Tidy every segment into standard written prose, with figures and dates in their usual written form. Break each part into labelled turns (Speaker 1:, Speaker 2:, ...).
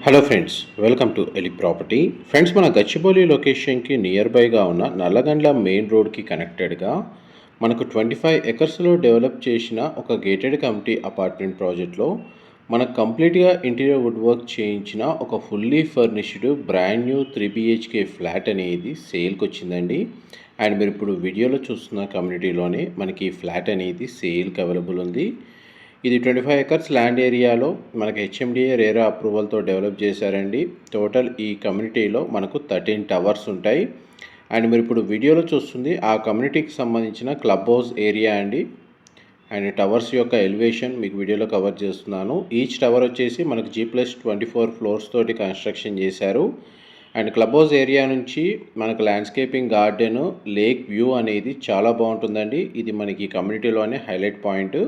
Speaker 1: Hello friends, welcome to ఎలి property. Friends, మన గచ్చిబౌలి లొకేషన్కి నియర్ బైగా ఉన్న నల్లగండ్ల మెయిన్ రోడ్కి కనెక్టెడ్గా మనకు 25 ఎకర్స్లో డెవలప్ చేసిన ఒక గేటెడ్ కమ్యూనిటీ అపార్ట్మెంట్ ప్రాజెక్ట్లో మనకు కంప్లీట్గా ఇంటీరియర్ వుడ్ వర్క్ చేయించిన ఒక fully furnished brand new 3 BHK flat అనేది సేల్కి వచ్చిందండి. అండ్ మీరు ఇప్పుడు వీడియోలో చూస్తున్న కమ్యూనిటీలోనే మనకి ఈ ఫ్లాట్ అనేది సేల్కి అవైలబుల్ ఉంది. ఇది 25 ఎకర్స్ ల్యాండ్ ఏరియాలో మనకి హెచ్ఎండిఏ రేరా అప్రూవల్తో డెవలప్ చేశారండి. టోటల్ ఈ కమ్యూనిటీలో మనకు 13 టవర్స్ ఉంటాయి. అండ్ మీరు ఇప్పుడు వీడియోలో చూస్తుంది ఆ కమ్యూనిటీకి సంబంధించిన క్లబ్ హౌస్ ఏరియా అండి. అండ్ టవర్స్ యొక్క ఎలివేషన్ మీకు వీడియోలో కవర్ చేస్తున్నాను. ఈచ్ టవర్ వచ్చేసి మనకు G+24 ఫ్లోర్స్ తోటి కన్స్ట్రక్షన్ చేశారు. అండ్ క్లబ్ హౌస్ ఏరియా నుంచి మనకు ల్యాండ్స్కేపింగ్ గార్డెన్ లేక్ వ్యూ అనేది చాలా బాగుంటుందండి. ఇది మనకి కమ్యూనిటీలోనే హైలైట్ పాయింట్.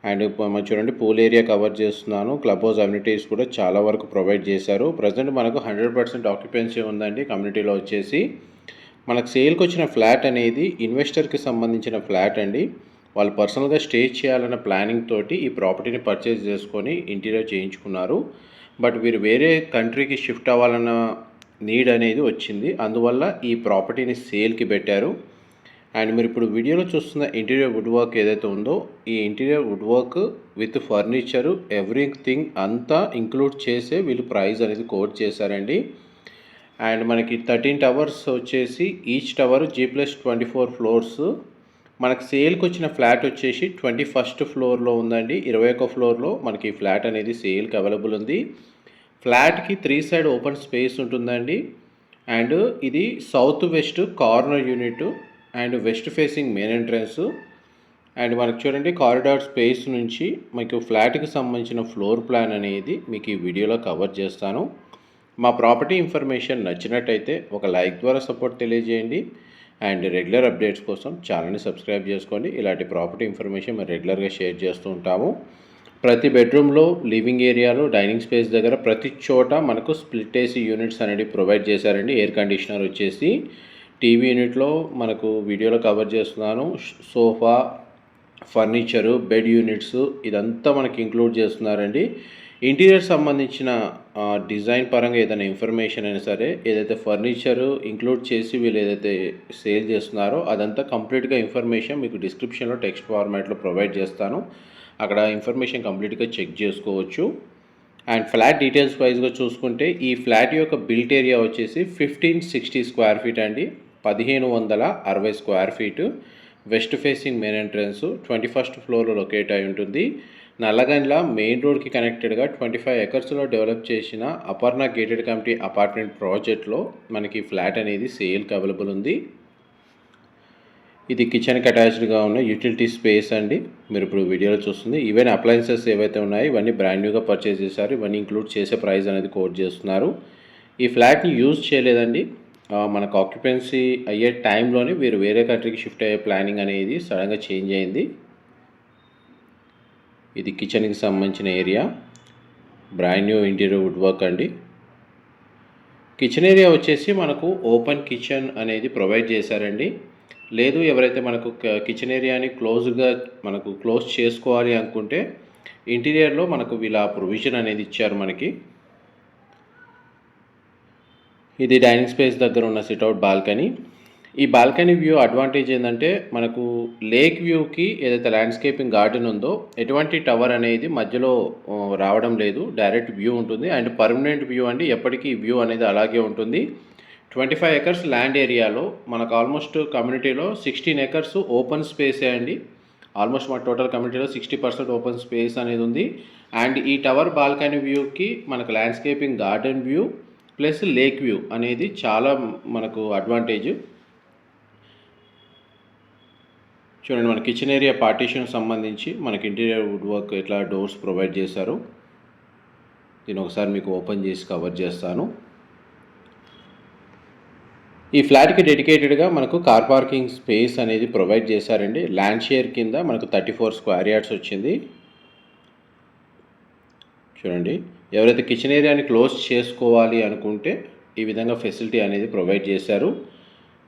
Speaker 1: అండ్ మనం చూడండి, పూల్ ఏరియా కవర్ చేస్తున్నాను. క్లబ్ హౌస్ అమ్యూనిటీస్ కూడా చాలా వరకు ప్రొవైడ్ చేశారు. ప్రజెంట్ మనకు 100% ఆక్యుపెన్సీ ఉందండి కమ్యూనిటీలో వచ్చేసి. మనకు సేల్కి వచ్చిన ఫ్లాట్ అనేది ఇన్వెస్టర్కి సంబంధించిన ఫ్లాట్ అండి. వాళ్ళు పర్సనల్గా స్టే చేయాలన్న ప్లానింగ్ తోటి ఈ ప్రాపర్టీని పర్చేజ్ చేసుకొని ఇంటీరియర్ చేయించుకున్నారు. బట్ వీరు వేరే కంట్రీకి షిఫ్ట్ అవ్వాలన్న నీడ్ అనేది వచ్చింది. అందువల్ల ఈ ప్రాపర్టీని సేల్కి పెట్టారు. అండ్ మీరు ఇప్పుడు వీడియోలో చూస్తున్న ఇంటీరియర్ వుడ్ వర్క్ ఏదైతే ఉందో, ఈ interior wood work with furniture everything అంతా ఇంక్లూడ్ చేసే వీళ్ళు ప్రైస్ అనేది కోట్ చేశారండి. అండ్ మనకి 13 టవర్స్ వచ్చేసి ఈచ్ టవర్ G+24 ఫ్లోర్స్. మనకు సేల్కి వచ్చిన ఫ్లాట్ వచ్చేసి 21st ఫ్లోర్లో ఉందండి. 21వ ఫ్లోర్లో మనకి ఫ్లాట్ అనేది సేల్కి అవైలబుల్ ఉంది. ఫ్లాట్కి 3 సైడ్ ఓపెన్ స్పేస్ ఉంటుందండి. అండ్ ఇది south west corner unit and west facing main entrance. And మనకు చూడండి, కారిడార్ స్పేస్ నుంచి మీకు ఫ్లాట్కి సంబంధించిన ఫ్లోర్ ప్లాన్ అనేది మీకు ఈ వీడియోలో కవర్ చేస్తాను. మా ప్రాపర్టీ ఇన్ఫర్మేషన్ నచ్చినట్టయితే ఒక లైక్ ద్వారా సపోర్ట్ తెలియజేయండి. అండ్ రెగ్యులర్ అప్డేట్స్ కోసం ఛానల్ని సబ్స్క్రైబ్ చేసుకోండి. ఇలాంటి ప్రాపర్టీ ఇన్ఫర్మేషన్ మేము రెగ్యులర్గా షేర్ చేస్తూ ఉంటాము. ప్రతి బెడ్రూమ్లో, లివింగ్ ఏరియాలో, డైనింగ్ స్పేస్ దగ్గర ప్రతి చోట మనకు స్ప్లిట్ ఏసీ యూనిట్స్ అనేవి ప్రొవైడ్ చేశారండి. ఎయిర్ కండిషనర్ వచ్చేసి టీవీ యూనిట్లో మనకు వీడియోలో కవర్ చేస్తున్నాను. సోఫా, ఫర్నిచరు, బెడ్ యూనిట్స్ ఇదంతా మనకి ఇంక్లూడ్ చేస్తున్నారండి. ఇంటీరియర్ సంబంధించిన డిజైన్ పరంగా ఏదైనా ఇన్ఫర్మేషన్ అయినా సరే, ఏదైతే ఫర్నిచరు ఇంక్లూడ్ చేసి వీళ్ళు ఏదైతే సేల్ చేస్తున్నారో అదంతా కంప్లీట్గా ఇన్ఫర్మేషన్ మీకు డిస్క్రిప్షన్లో టెక్స్ట్ ఫార్మాట్లో ప్రొవైడ్ చేస్తాను. అక్కడ ఇన్ఫర్మేషన్ కంప్లీట్గా చెక్ చేసుకోవచ్చు. అండ్ ఫ్లాట్ డీటెయిల్స్ వైజ్గా చూసుకుంటే ఈ ఫ్లాట్ యొక్క బిల్ట్ ఏరియా వచ్చేసి 1560 స్క్వేర్ ఫీట్ అండి. 1560 square feet. West facing main entrance 21st ఫ్లోర్లో లొకేట్ అయి ఉంటుంది. నల్లగండ్ల మెయిన్ రోడ్కి కనెక్టెడ్గా 25 ఎకర్స్లో డెవలప్ చేసిన అపర్ణ గేటెడ్ కమ్యూనిటీ అపార్ట్మెంట్ ప్రాజెక్ట్లో మనకి ఫ్లాట్ అనేది సేల్కి అవైలబుల్ ఉంది. ఇది కిచెన్కి అటాచ్డ్గా ఉన్న యూటిలిటీ స్పేస్ అండి. మీరు ఇప్పుడు వీడియోలో చూస్తుంది. ఈవెన్ అప్లయన్సెస్ ఏవైతే ఉన్నాయో ఇవన్నీ బ్రాండ్ న్యూగా పర్చేస్ చేశారు. ఇవన్నీ ఇంక్లూడ్ చేసే ప్రైస్ అనేది కోట్ చేస్తున్నారు. ఈ ఫ్లాట్ని యూజ్ చేయలేదండి. మనకు ఆక్యుపెన్సీ అయ్యే టైంలోనే వీరు వేరే కంట్రీకి షిఫ్ట్ అయ్యే ప్లానింగ్ అనేది సడన్గా చేంజ్ అయింది. ఇది కిచెన్కి సంబంధించిన area. Brand new interior wood work అండి. కిచెన్ ఏరియా వచ్చేసి మనకు ఓపెన్ కిచెన్ అనేది ప్రొవైడ్ చేశారండి. లేదు, ఎవరైతే మనకు కిచెన్ ఏరియాని మనకు క్లోజ్ చేసుకోవాలి అనుకుంటే ఇంటీరియర్లో మనకు వీళ్ళ ప్రొవిజన్ అనేది ఇచ్చారు మనకి. ఇది డైనింగ్ స్పేస్ దగ్గర ఉన్న సిట్అవుట్ బాల్కనీ. ఈ బాల్కనీ వ్యూ అడ్వాంటేజ్ ఏంటంటే మనకు లేక్ వ్యూకి ఏదైతే ల్యాండ్స్కేపింగ్ గార్డెన్ ఉందో ఎటువంటి టవర్ అనేది మధ్యలో రావడం లేదు. డైరెక్ట్ వ్యూ ఉంటుంది. అండ్ పర్మనెంట్ వ్యూ అండి, ఎప్పటికీ వ్యూ అనేది అలాగే ఉంటుంది. 25 ఎకర్స్ ల్యాండ్ ఏరియాలో మనకు ఆల్మోస్ట్ కమ్యూనిటీలో 16 ఎకర్స్ ఓపెన్ స్పేసే అండి. ఆల్మోస్ట్ మన టోటల్ కమ్యూనిటీలో 60% ఓపెన్ స్పేస్ అనేది ఉంది. అండ్ ఈ టవర్ బాల్కనీ వ్యూకి మనకు landscaping garden view plus lake view అనేది చాలా మనకు అడ్వాంటేజ్. చూడండి, మన కిచెన్ ఏరియా పార్టీషన్ సంబంధించి మనకి ఇంటీరియర్ వుడ్ వర్క్ ఎట్లా డోర్స్ ప్రొవైడ్ చేశారు. దీన్ని ఒకసారి మీకు ఓపెన్ చేసి కవర్ చేస్తాను. ఈ ఫ్లాట్కి డెడికేటెడ్గా మనకు కార్ పార్కింగ్ స్పేస్ అనేది ప్రొవైడ్ చేశారండి. ల్యాండ్ షేర్ కింద మనకు 34 స్క్వేర్ యార్డ్స్ వచ్చింది. చూడండి, ఎవరైతే కిచెన్ ఏరియాని క్లోజ్ చేసుకోవాలి అనుకుంటే ఈ విధంగా ఫెసిలిటీ అనేది ప్రొవైడ్ చేశారు.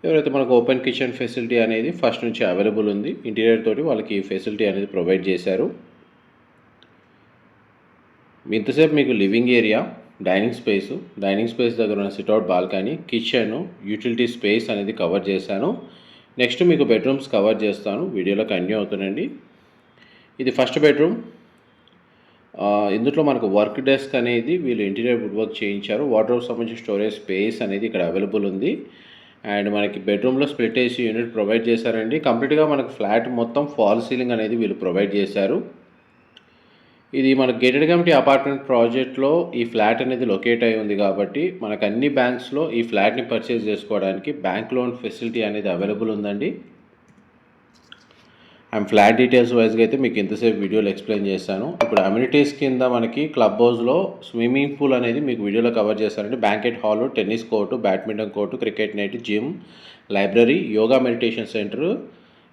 Speaker 1: ఎవరైతే మనకు ఓపెన్ కిచెన్ ఫెసిలిటీ అనేది ఫస్ట్ నుంచి అవైలబుల్ ఉంది. ఇంటీరియర్ తోటి వాళ్ళకి ఈ ఫెసిలిటీ అనేది ప్రొవైడ్ చేశారు. ఇంతసేపు మీకు లివింగ్ ఏరియా, డైనింగ్ స్పేస్ దగ్గర ఉన్న sit-out balcony, kitchen, utility space అనేది కవర్ చేశాను. నెక్స్ట్ మీకు బెడ్రూమ్స్ కవర్ చేస్తాను, వీడియోలో కంటిన్యూ అవుతుందండి. ఇది ఫస్ట్ బెడ్రూమ్. ఇందులో మనకు వర్క్ డెస్క్ అనేది వీళ్ళు ఇంటీరియర్ వుడ్ వర్క్ చేయించారు. వార్డ్రోబ్ సంబంధించిన స్టోరేజ్ స్పేస్ అనేది ఇక్కడ అవైలబుల్ ఉంది. అండ్ మనకి బెడ్రూమ్లో స్ప్లిట్ ఏసీ యూనిట్ ప్రొవైడ్ చేశారండి. కంప్లీట్గా మనకు ఫ్లాట్ మొత్తం ఫాల్ సీలింగ్ అనేది వీళ్ళు ప్రొవైడ్ చేశారు. ఇది మన గేటెడ్ కమ్యూనిటీ అపార్ట్మెంట్ ప్రాజెక్ట్లో ఈ ఫ్లాట్ అనేది లొకేట్ అయి ఉంది కాబట్టి మనకు అన్ని బ్యాంక్స్లో ఈ ఫ్లాట్ని పర్చేజ్ చేసుకోవడానికి బ్యాంక్ లోన్ ఫెసిలిటీ అనేది అవైలబుల్ ఉందండి. అండ్ ఫ్లాట్ డీటెయిల్స్ వైజ్గా అయితే మీకు ఇంతసేపు వీడియోలో ఎక్స్ప్లెయిన్ చేశాను. ఇప్పుడు అమ్యూనిటీస్ కింద మనకి క్లబ్ హౌస్లో స్విమ్మింగ్ పూల్ అనేది మీకు వీడియోలో కవర్ చేశారండి. Banquet hall, tennis court, badminton court, cricket net, gym, library, yoga meditation centre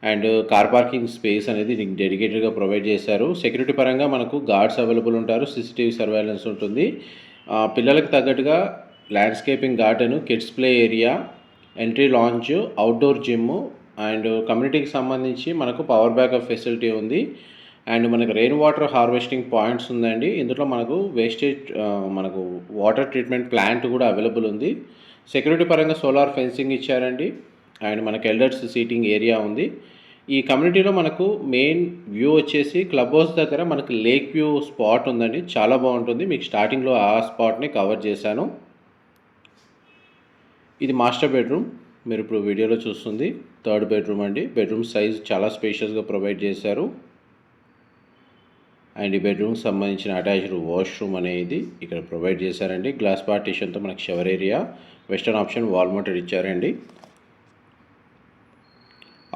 Speaker 1: and car parking space అనేది డెడికేటెడ్గా ప్రొవైడ్ చేశారు. సెక్యూరిటీ పరంగా మనకు గార్డ్స్ అవైలబుల్ ఉంటారు, సీసీటీవీ సర్వేలెన్స్ ఉంటుంది. పిల్లలకు తగ్గట్టుగా landscaping garden, kids play area, entry launch, outdoor gym and కమ్యూనిటీకి సంబంధించి మనకు పవర్ బ్యాకప్ ఫెసిలిటీ ఉంది. అండ్ మనకు రెయిన్ వాటర్ హార్వెస్టింగ్ పాయింట్స్ ఉందండి. ఇందులో మనకు మనకు వాటర్ ట్రీట్మెంట్ ప్లాంట్ కూడా అవైలబుల్ ఉంది. సెక్యూరిటీ పరంగా సోలార్ ఫెన్సింగ్ ఇచ్చారండి. అండ్ మనకు ఎల్డర్స్ సీటింగ్ ఏరియా ఉంది. ఈ కమ్యూనిటీలో మనకు మెయిన్ వ్యూ వచ్చేసి క్లబ్ హౌస్ దగ్గర మనకు లేక్ వ్యూ స్పాట్ ఉందండి, చాలా బాగుంటుంది. మీకు స్టార్టింగ్లో ఆ స్పాట్ని కవర్ చేశాను. ఇది మాస్టర్ బెడ్రూమ్, మీరు ఇప్పుడు వీడియోలో చూస్తుంది థర్డ్ బెడ్రూమ్ అండి. బెడ్రూమ్ సైజ్ చాలా స్పేషియస్గా ప్రొవైడ్ చేశారు. అండ్ ఈ బెడ్రూమ్కి సంబంధించిన అటాచ్డ్ వాష్రూమ్ అనేది ఇక్కడ ప్రొవైడ్ చేశారండి. గ్లాస్ పార్టీషన్తో మనకు shower area, western option wall mounted ఇచ్చారండి.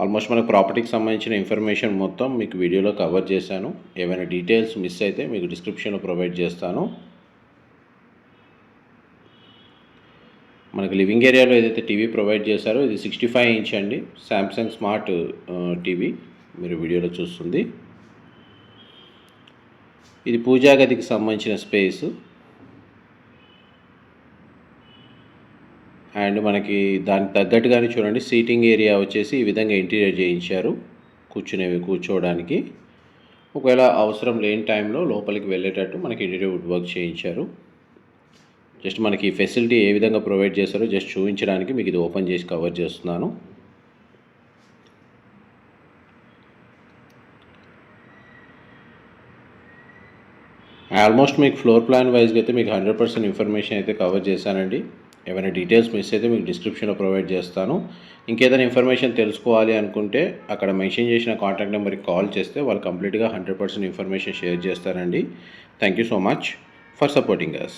Speaker 1: ఆల్మోస్ట్ మనకు ప్రాపర్టీకి సంబంధించిన ఇన్ఫర్మేషన్ మొత్తం మీకు వీడియోలో కవర్ చేశాను. ఏమైనా డీటెయిల్స్ మిస్ అయితే మీకు డిస్క్రిప్షన్లో ప్రొవైడ్ చేస్తాను. మనకు లివింగ్ ఏరియాలో ఏదైతే టీవీ ప్రొవైడ్ చేశారో ఇది 65 ఇంచ్ అండి, శాంసంగ్ స్మార్ట్ టీవీ మీరు వీడియోలో చూస్తుంది. ఇది పూజా గదికి సంబంధించిన స్పేస్. అండ్ మనకి దానికి తగ్గట్టుగానే చూడండి, సీటింగ్ ఏరియా వచ్చేసి ఈ విధంగా ఇంటీరియర్ చేయించారు కూర్చోవడానికి. ఒకవేళ అవసరం లేని టైంలో లోపలికి వెళ్ళేటట్టు మనకి ఇంటీరియర్ వుడ్ వర్క్ చేయించారు. జస్ట్ మనకి ఈ ఫెసిలిటీ ఏ విధంగా ప్రొవైడ్ చేస్తారో జస్ట్ చూపించడానికి మీకు ఇది ఓపెన్ చేసి కవర్ చేస్తున్నాను. ఆల్మోస్ట్ మీకు ఫ్లోర్ ప్లాన్ వైజ్గా అయితే మీకు 100% ఇన్ఫర్మేషన్ అయితే కవర్ చేశానండి. ఏమైనా డీటెయిల్స్ మిస్ అయితే మీకు డిస్క్రిప్షన్లో ప్రొవైడ్ చేస్తాను. ఇంకేదైనా ఇన్ఫర్మేషన్ తెలుసుకోవాలి అనుకుంటే అక్కడ మెన్షన్ చేసిన కాంటాక్ట్ నెంబర్కి కాల్ చేస్తే వాళ్ళు కంప్లీట్గా 100% ఇన్ఫర్మేషన్ షేర్ చేస్తారండి. Thank you so much for supporting us.